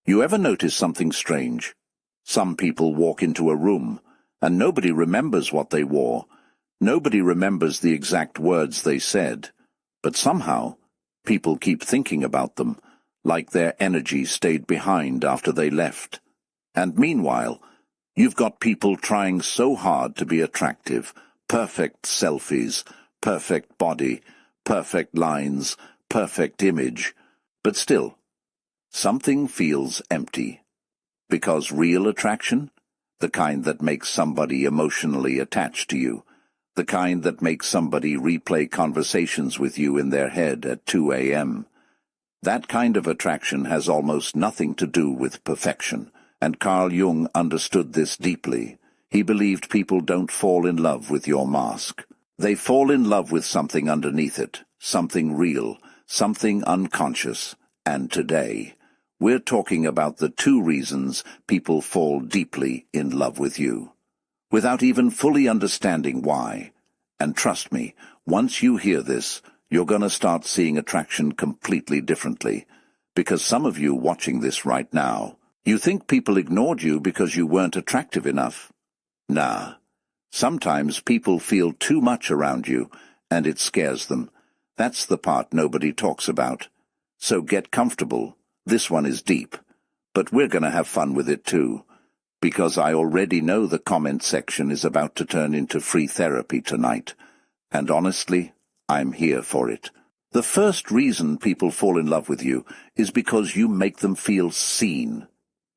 You ever notice something strange? Some people walk into a room, and nobody remembers what they wore. Nobody remembers the exact words they said. But somehow, people keep thinking about them, like their energy stayed behind after they left. And meanwhile, you've got people trying so hard to be attractive, perfect selfies, perfect body, perfect lines, perfect image, but still, something feels empty. Because real attraction, the kind that makes somebody emotionally attached to you, the kind that makes somebody replay conversations with you in their head at 2 a.m., that kind of attraction has almost nothing to do with perfection, and Carl Jung understood this deeply. He believed people don't fall in love with your mask. They fall in love with something underneath it, something real, something unconscious. And today, we're talking about the 2 reasons people fall deeply in love with you, without even fully understanding why. And trust me, once you hear this, you're going to start seeing attraction completely differently. Because some of you watching this right now, you think people ignored you because you weren't attractive enough. Nah. Sometimes people feel too much around you, and it scares them. That's the part nobody talks about. So get comfortable. This one is deep. But we're going to have fun with it too. Because I already know the comment section is about to turn into free therapy tonight. And honestly, I'm here for it. The first reason people fall in love with you is because you make them feel seen.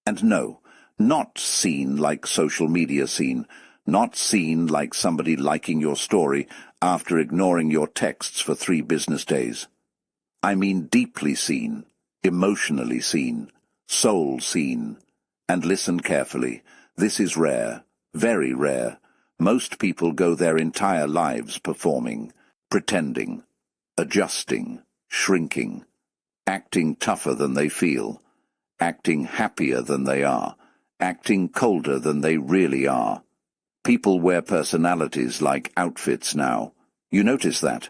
And no, not seen like social media seen, not seen like somebody liking your story after ignoring your texts for 3 business days. I mean deeply seen, emotionally seen, soul seen. And listen carefully, this is rare, very rare. Most people go their entire lives performing, pretending, adjusting, shrinking, acting tougher than they feel, acting happier than they are, acting colder than they really are. People wear personalities like outfits now. You notice that?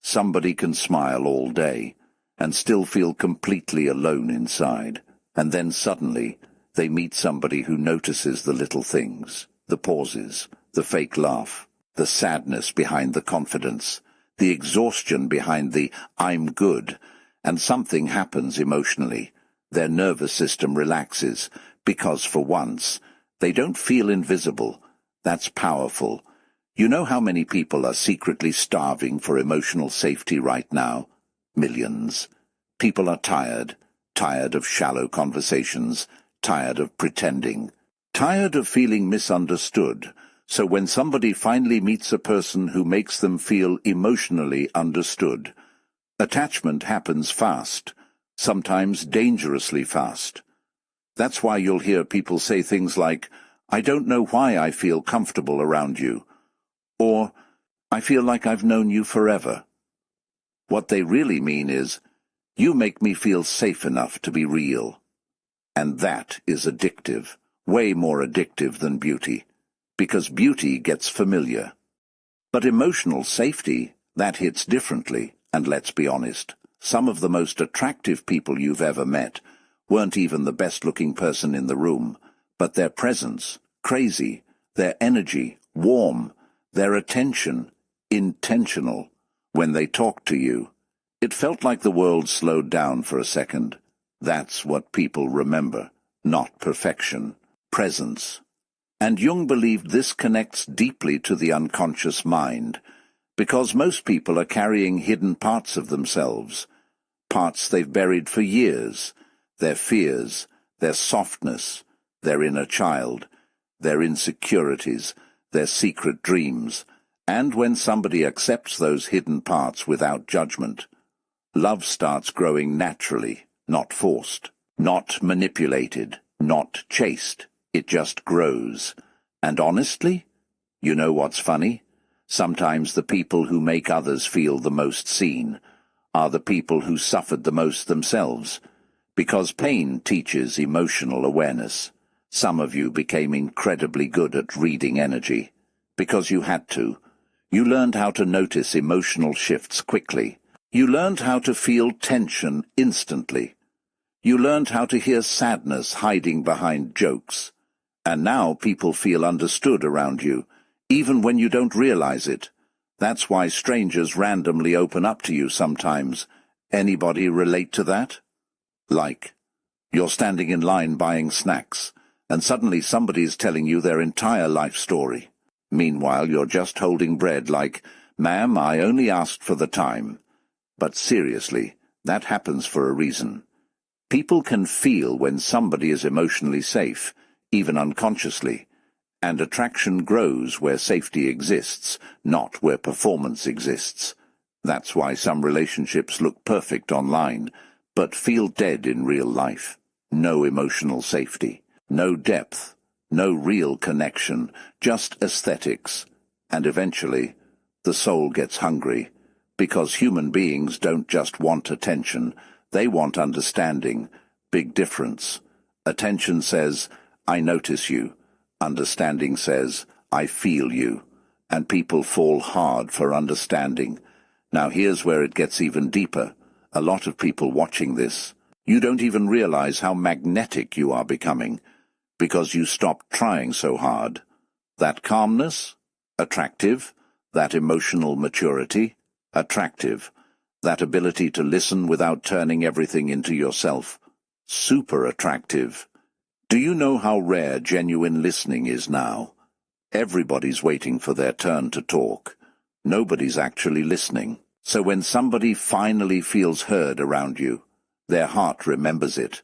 Somebody can smile all day and still feel completely alone inside. And then suddenly, they meet somebody who notices the little things, the pauses, the fake laugh, the sadness behind the confidence, the exhaustion behind the "I'm good," and something happens emotionally. Their nervous system relaxes, because for once, they don't feel invisible. That's powerful. You know how many people are secretly starving for emotional safety right now? Millions. People are tired of shallow conversations, tired of pretending, tired of feeling misunderstood. So when somebody finally meets a person who makes them feel emotionally understood, attachment happens fast, sometimes dangerously fast. That's why you'll hear people say things like, "I don't know why I feel comfortable around you," or "I feel like I've known you forever." What they really mean is, "You make me feel safe enough to be real." And that is addictive, way more addictive than beauty, because beauty gets familiar. But emotional safety, that hits differently, and let's be honest, some of the most attractive people you've ever met weren't even the best-looking person in the room, but their presence, crazy, their energy, warm, their attention, intentional. When they talked to you, it felt like the world slowed down for a second. That's what people remember, not perfection, presence. And Jung believed this connects deeply to the unconscious mind, because most people are carrying hidden parts of themselves, parts they've buried for years, their fears, their softness, their inner child, their insecurities, their secret dreams. And when somebody accepts those hidden parts without judgment, love starts growing naturally, not forced, not manipulated, not chased. It just grows. And honestly, you know what's funny? Sometimes the people who make others feel the most seen are the people who suffered the most themselves, because pain teaches emotional awareness. Some of you became incredibly good at reading energy, because you had to. You learned how to notice emotional shifts quickly. You learned how to feel tension instantly. You learned how to hear sadness hiding behind jokes. And now people feel understood around you, even when you don't realize it. That's why strangers randomly open up to you sometimes. Anybody relate to that? Like, you're standing in line buying snacks, and suddenly somebody's telling you their entire life story. Meanwhile, you're just holding bread like, "Ma'am, I only asked for the time." But seriously, that happens for a reason. People can feel when somebody is emotionally safe, even unconsciously, and attraction grows where safety exists, not where performance exists. That's why some relationships look perfect online, but feel dead in real life. No emotional safety, no depth, no real connection, just aesthetics. And eventually, the soul gets hungry, because human beings don't just want attention, they want understanding. Big difference. Attention says, "I notice you." Understanding says, "I feel you." And people fall hard for understanding. Now here's where it gets even deeper. A lot of people watching this, you don't even realize how magnetic you are becoming, because you stopped trying so hard. That calmness? Attractive. That emotional maturity? Attractive. That ability to listen without turning everything into yourself? Super attractive. Do you know how rare genuine listening is now? Everybody's waiting for their turn to talk. Nobody's actually listening. So when somebody finally feels heard around you, their heart remembers it,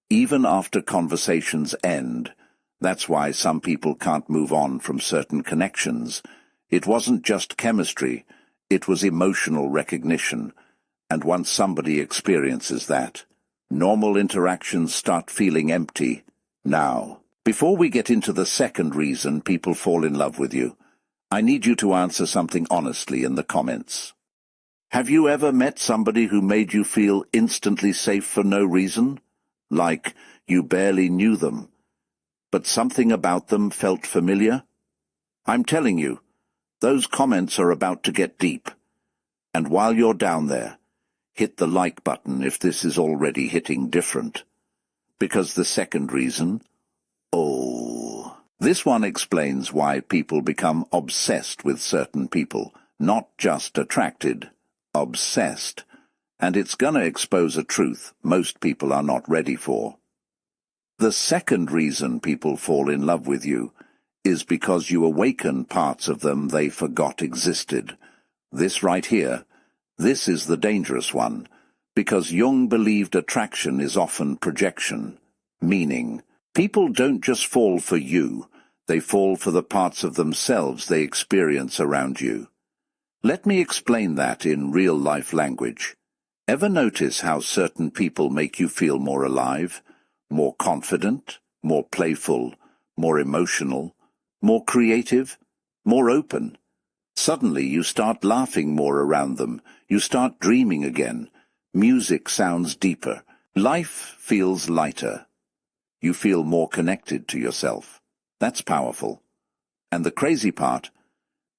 even after conversations end. That's why some people can't move on from certain connections. It wasn't just chemistry, it was emotional recognition. And once somebody experiences that, normal interactions start feeling empty. Now, before we get into the second reason people fall in love with you, I need you to answer something honestly in the comments. Have you ever met somebody who made you feel instantly safe for no reason? Like you barely knew them, but something about them felt familiar? I'm telling you, those comments are about to get deep. And while you're down there, hit the like button if this is already hitting different. Because the second reason, this one explains why people become obsessed with certain people, not just attracted. Obsessed, and it's gonna expose a truth most people are not ready for. The second reason people fall in love with you is because you awaken parts of them they forgot existed. This right here, this is the dangerous one, because Jung believed attraction is often projection, meaning people don't just fall for you, they fall for the parts of themselves they experience around you. Let me explain that in real-life language. Ever notice how certain people make you feel more alive, more confident, more playful, more emotional, more creative, more open? Suddenly you start laughing more around them, you start dreaming again, music sounds deeper, life feels lighter. You feel more connected to yourself. That's powerful. And the crazy part,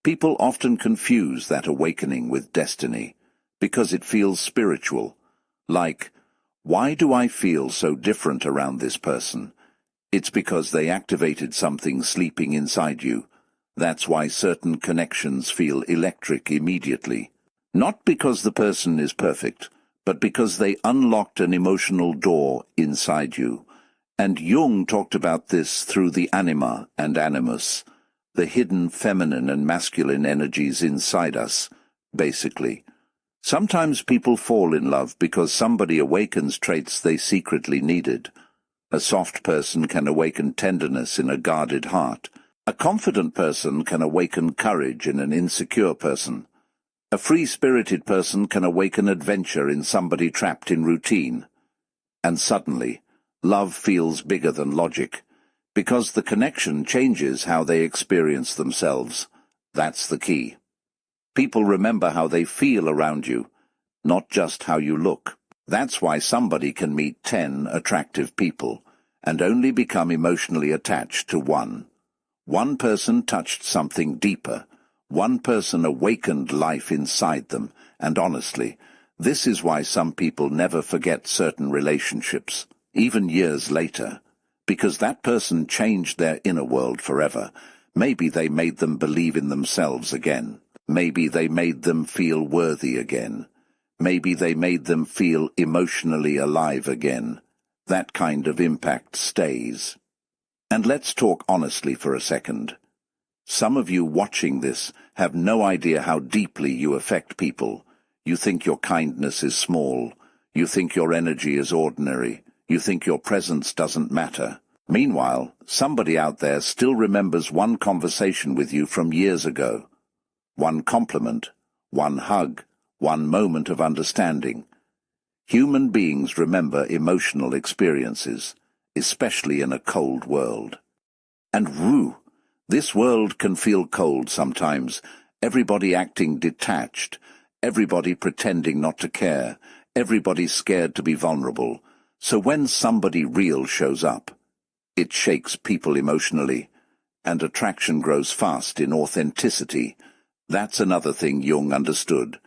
people often confuse that awakening with destiny, because it feels spiritual. Like, why do I feel so different around this person? It's because they activated something sleeping inside you. That's why certain connections feel electric immediately. Not because the person is perfect, but because they unlocked an emotional door inside you. And Jung talked about this through the anima and animus, the hidden feminine and masculine energies inside us, basically. Sometimes people fall in love because somebody awakens traits they secretly needed. A soft person can awaken tenderness in a guarded heart. A confident person can awaken courage in an insecure person. A free-spirited person can awaken adventure in somebody trapped in routine. And suddenly, love feels bigger than logic, because the connection changes how they experience themselves. That's the key. People remember how they feel around you, not just how you look. That's why somebody can meet 10 attractive people and only become emotionally attached to one. One person touched something deeper. One person awakened life inside them, and honestly, This is why some people never forget certain relationships, even years later, because that person changed their inner world forever. Maybe they made them believe in themselves again. Maybe they made them feel worthy again. Maybe they made them feel emotionally alive again. That kind of impact stays. And let's talk honestly for a second. Some of you watching this have no idea how deeply you affect people. You think your kindness is small. You think your energy is ordinary. You think your presence doesn't matter. Meanwhile, somebody out there still remembers one conversation with you from years ago. One compliment, one hug, one moment of understanding. Human beings remember emotional experiences, especially in a cold world. And woo, this world can feel cold sometimes, everybody acting detached, everybody pretending not to care, everybody scared to be vulnerable. So when somebody real shows up, it shakes people emotionally, and attraction grows fast in authenticity. That's another thing Jung understood.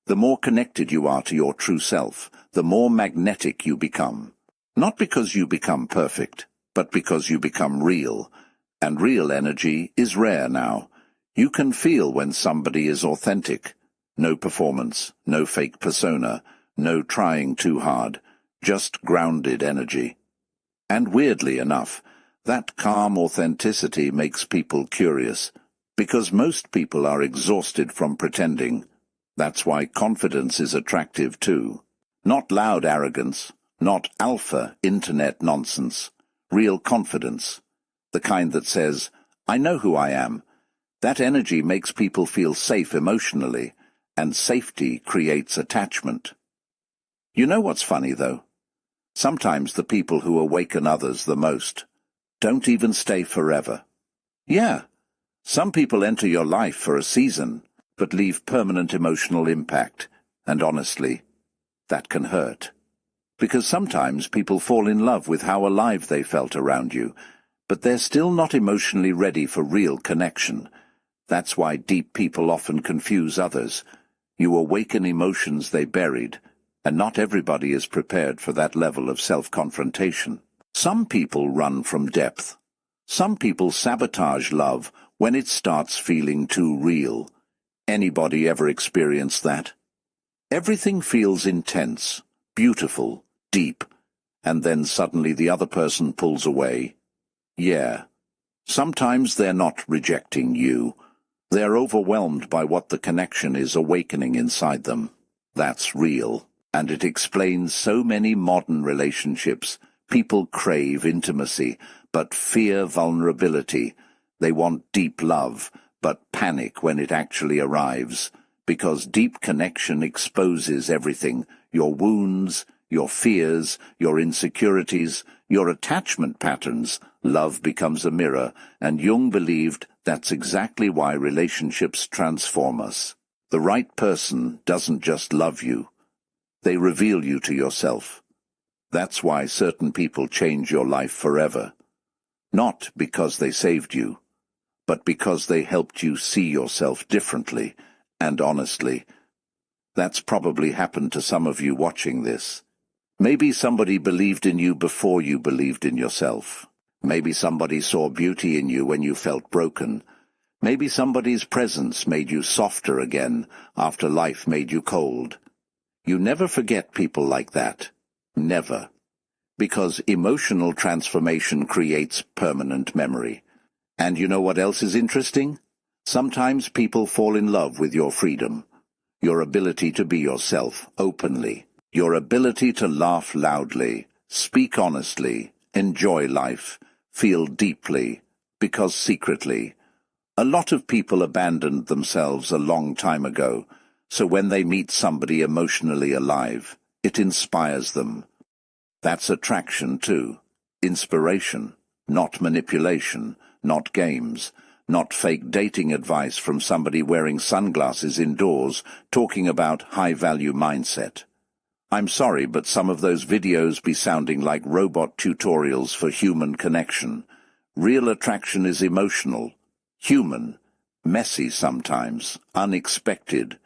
The more connected you are to your true self, the more magnetic you become. Not because you become perfect, but because you become real. And real energy is rare now. You can feel when somebody is authentic. No performance, no fake persona, no trying too hard, just grounded energy. And weirdly enough, that calm authenticity makes people curious, because most people are exhausted from pretending. That's why confidence is attractive too. Not loud arrogance, not alpha internet nonsense. Real confidence. The kind that says, I know who I am. That energy makes people feel safe emotionally, and safety creates attachment. You know what's funny, though? Sometimes the people who awaken others the most don't even stay forever. Yeah, some people enter your life for a season, but leave permanent emotional impact, and honestly, that can hurt. Because sometimes people fall in love with how alive they felt around you, but they're still not emotionally ready for real connection. That's why deep people often confuse others. You awaken emotions they buried, and not everybody is prepared for that level of self-confrontation. Some people run from depth. Some people sabotage love when it starts feeling too real. Anybody ever experienced that? Everything feels intense, beautiful, deep, and then suddenly the other person pulls away. Yeah. Sometimes they're not rejecting you. They're overwhelmed by what the connection is awakening inside them. That's real. And it explains so many modern relationships. People crave intimacy, but fear vulnerability. They want deep love, but panic when it actually arrives. Because deep connection exposes everything. Your wounds, your fears, your insecurities, your attachment patterns. Love becomes a mirror, and Jung believed that's exactly why relationships transform us. The right person doesn't just love you. They reveal you to yourself. That's why certain people change your life forever. Not because they saved you, but because they helped you see yourself differently and honestly. That's probably happened to some of you watching this. Maybe somebody believed in you before you believed in yourself. Maybe somebody saw beauty in you when you felt broken. Maybe somebody's presence made you softer again after life made you cold. You never forget people like that. Never. Because emotional transformation creates permanent memory. And you know what else is interesting? Sometimes people fall in love with your freedom. Your ability to be yourself openly. Your ability to laugh loudly, speak honestly, enjoy life, feel deeply, because secretly. A lot of people abandoned themselves a long time ago, so when they meet somebody emotionally alive, it inspires them. That's attraction too. Inspiration, not manipulation, not games, not fake dating advice from somebody wearing sunglasses indoors talking about high-value mindset. I'm sorry, but some of those videos be sounding like robot tutorials for human connection. Real attraction is emotional, human, messy sometimes, unexpected,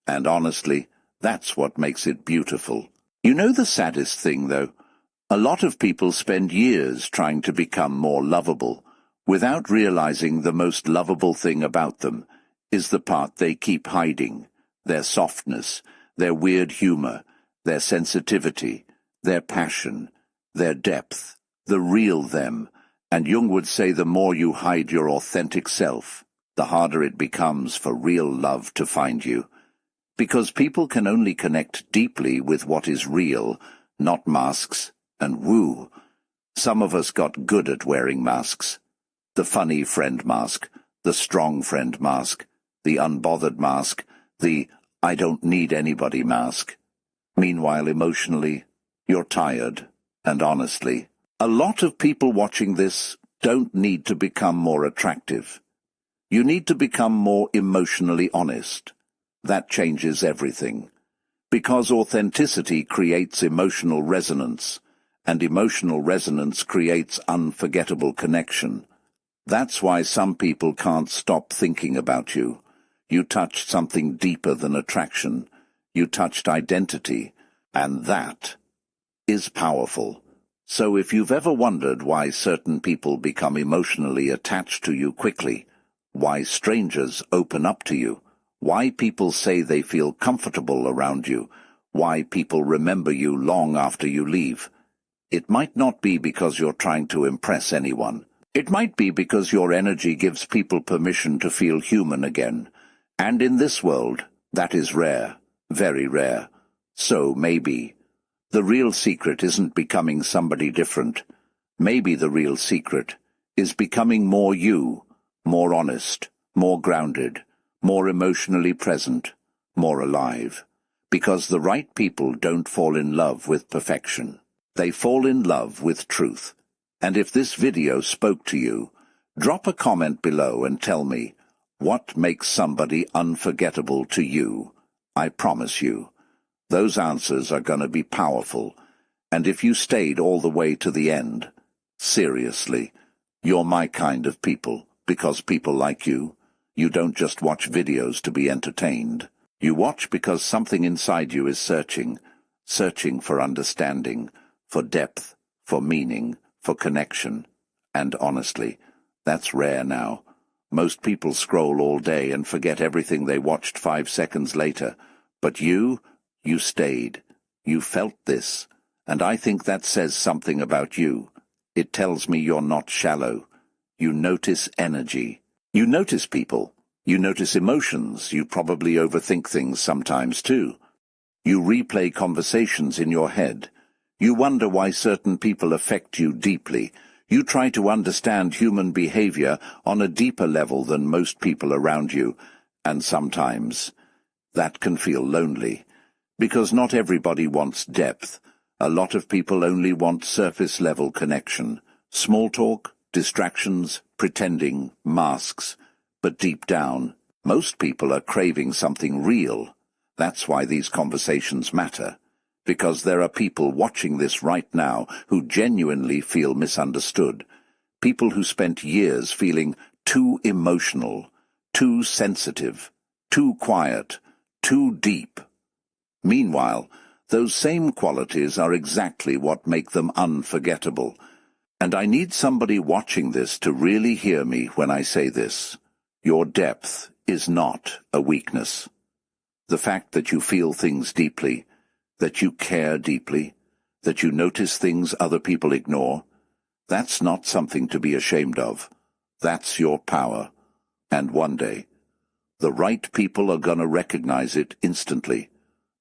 and honestly, That's what makes it beautiful. You know the saddest thing, though? A lot of people spend years trying to become more lovable, without realizing the most lovable thing about them is the part they keep hiding, their softness, their weird humor, their sensitivity, their passion, their depth, the real them. And Jung would say the more you hide your authentic self, the harder it becomes for real love to find you. Because people can only connect deeply with what is real, not masks and woo. Some of us got good at wearing masks. The funny friend mask, the strong friend mask, the unbothered mask, the I don't need anybody mask. Meanwhile, emotionally, you're tired, and honestly, a lot of people watching this don't need to become more attractive. You need to become more emotionally honest. That changes everything. Because authenticity creates emotional resonance, and emotional resonance creates unforgettable connection. That's why some people can't stop thinking about you. You touched something deeper than attraction. You touched identity, and that is powerful. So if you've ever wondered why certain people become emotionally attached to you quickly, why strangers open up to you, why people say they feel comfortable around you, why people remember you long after you leave, it might not be because you're trying to impress anyone. It might be because your energy gives people permission to feel human again. And in this world, that is rare, very rare. So maybe the real secret isn't becoming somebody different. Maybe the real secret is becoming more you, more honest, more grounded, more emotionally present, more alive. Because the right people don't fall in love with perfection. They fall in love with truth. And if this video spoke to you, drop a comment below and tell me, what makes somebody unforgettable to you? I promise you, those answers are going to be powerful. And if you stayed all the way to the end, seriously, you're my kind of people, because people like you, you don't just watch videos to be entertained. You watch because something inside you is searching for understanding, for depth, for meaning, for connection. And honestly, that's rare now. Most people scroll all day and forget everything they watched 5 seconds later. But you stayed. You felt this. And I think that says something about you. It tells me you're not shallow. You notice energy. You notice people. You notice emotions. You probably overthink things sometimes too. You replay conversations in your head. You wonder why certain people affect you deeply. You try to understand human behavior on a deeper level than most people around you, and sometimes that can feel lonely. Because not everybody wants depth. A lot of people only want surface-level connection. Small talk, distractions, pretending, masks. But deep down, most people are craving something real. That's why these conversations matter. Because there are people watching this right now who genuinely feel misunderstood. People who spent years feeling too emotional, too sensitive, too quiet, too deep. Meanwhile, those same qualities are exactly what make them unforgettable. And I need somebody watching this to really hear me when I say this. Your depth is not a weakness. The fact that you feel things deeply, that you care deeply, that you notice things other people ignore, that's not something to be ashamed of. That's your power. And one day, the right people are going to recognize it instantly.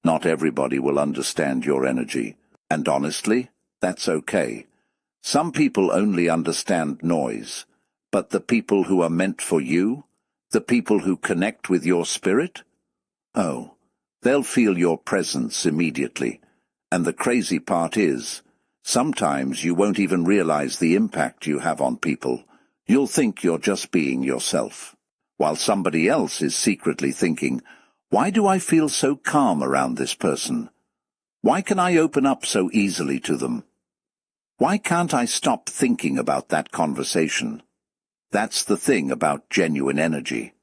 Not everybody will understand your energy. And honestly, that's okay. Some people only understand noise. But the people who are meant for you, the people who connect with your spirit, oh, they'll feel your presence immediately. And the crazy part is, sometimes you won't even realize the impact you have on people. You'll think you're just being yourself, while somebody else is secretly thinking, why do I feel so calm around this person? Why can I open up so easily to them? Why can't I stop thinking about that conversation? That's the thing about genuine energy.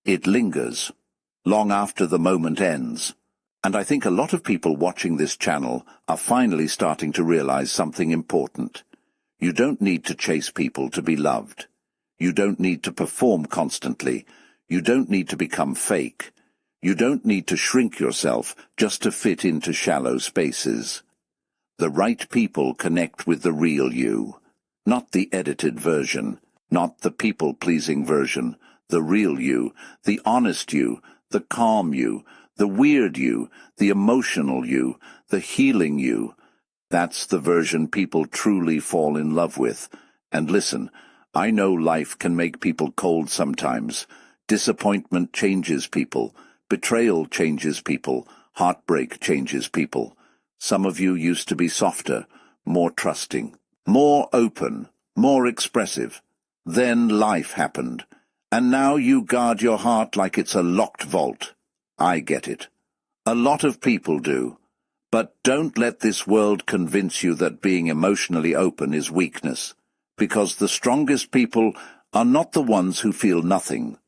It lingers, long after the moment ends. And I think a lot of people watching this channel are finally starting to realize something important. You don't need to chase people to be loved. You don't need to perform constantly. You don't need to become fake. You don't need to shrink yourself just to fit into shallow spaces. The right people connect with the real you, not the edited version, not the people-pleasing version, the real you, the honest you, the calm you, the weird you, the emotional you, the healing you. That's the version people truly fall in love with. And listen, I know life can make people cold sometimes. Disappointment changes people. Betrayal changes people. Heartbreak changes people. Some of you used to be softer, more trusting, more open, more expressive. Then life happened. And now you guard your heart like it's a locked vault. I get it. A lot of people do. But don't let this world convince you that being emotionally open is weakness, because the strongest people are not the ones who feel nothing.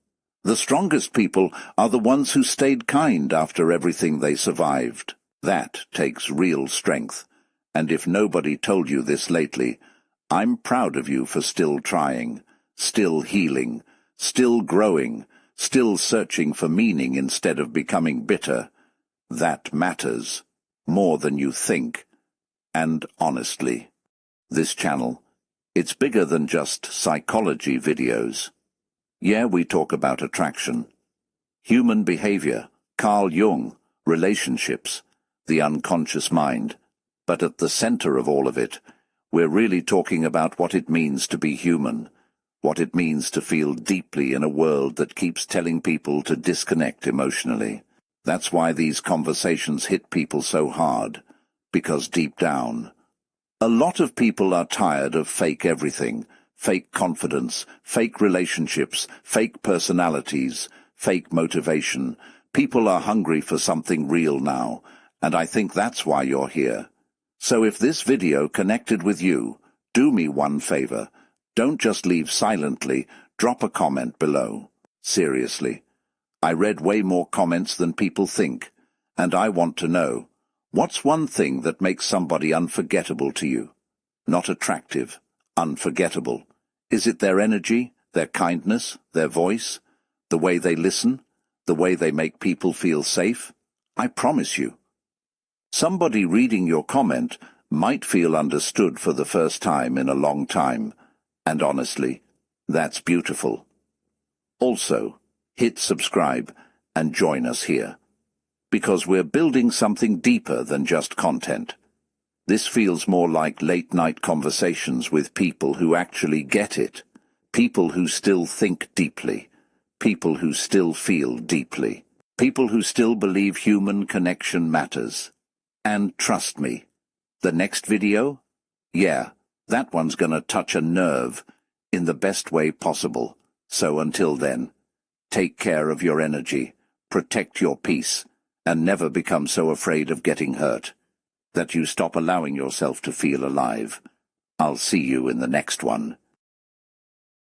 The strongest people are the ones who stayed kind after everything they survived. That takes real strength. And if nobody told you this lately, I'm proud of you for still trying, still healing, still growing, still searching for meaning instead of becoming bitter. That matters. More than you think. And honestly, this channel, it's bigger than just psychology videos. Yeah, we talk about attraction, human behavior, Carl Jung, relationships, the unconscious mind. But at the center of all of it, we're really talking about what it means to be human, what it means to feel deeply in a world that keeps telling people to disconnect emotionally. That's why these conversations hit people so hard, because deep down, a lot of people are tired of fake everything, fake confidence, fake relationships, fake personalities, fake motivation. People are hungry for something real now, and I think that's why you're here. So if this video connected with you, do me one favor. Don't just leave silently, drop a comment below. Seriously. I read way more comments than people think, and I want to know, what's one thing that makes somebody unforgettable to you? Not attractive, unforgettable. Is it their energy, their kindness, their voice, the way they listen, the way they make people feel safe? I promise you. Somebody reading your comment might feel understood for the first time in a long time, and honestly, that's beautiful. Also, hit subscribe and join us here, because we're building something deeper than just content. This feels more like late-night conversations with people who actually get it, people who still think deeply, people who still feel deeply, people who still believe human connection matters. And trust me, the next video? Yeah, that one's gonna touch a nerve in the best way possible. So until then, take care of your energy, protect your peace, and never become so afraid of getting hurt that you stop allowing yourself to feel alive. I'll see you in the next one.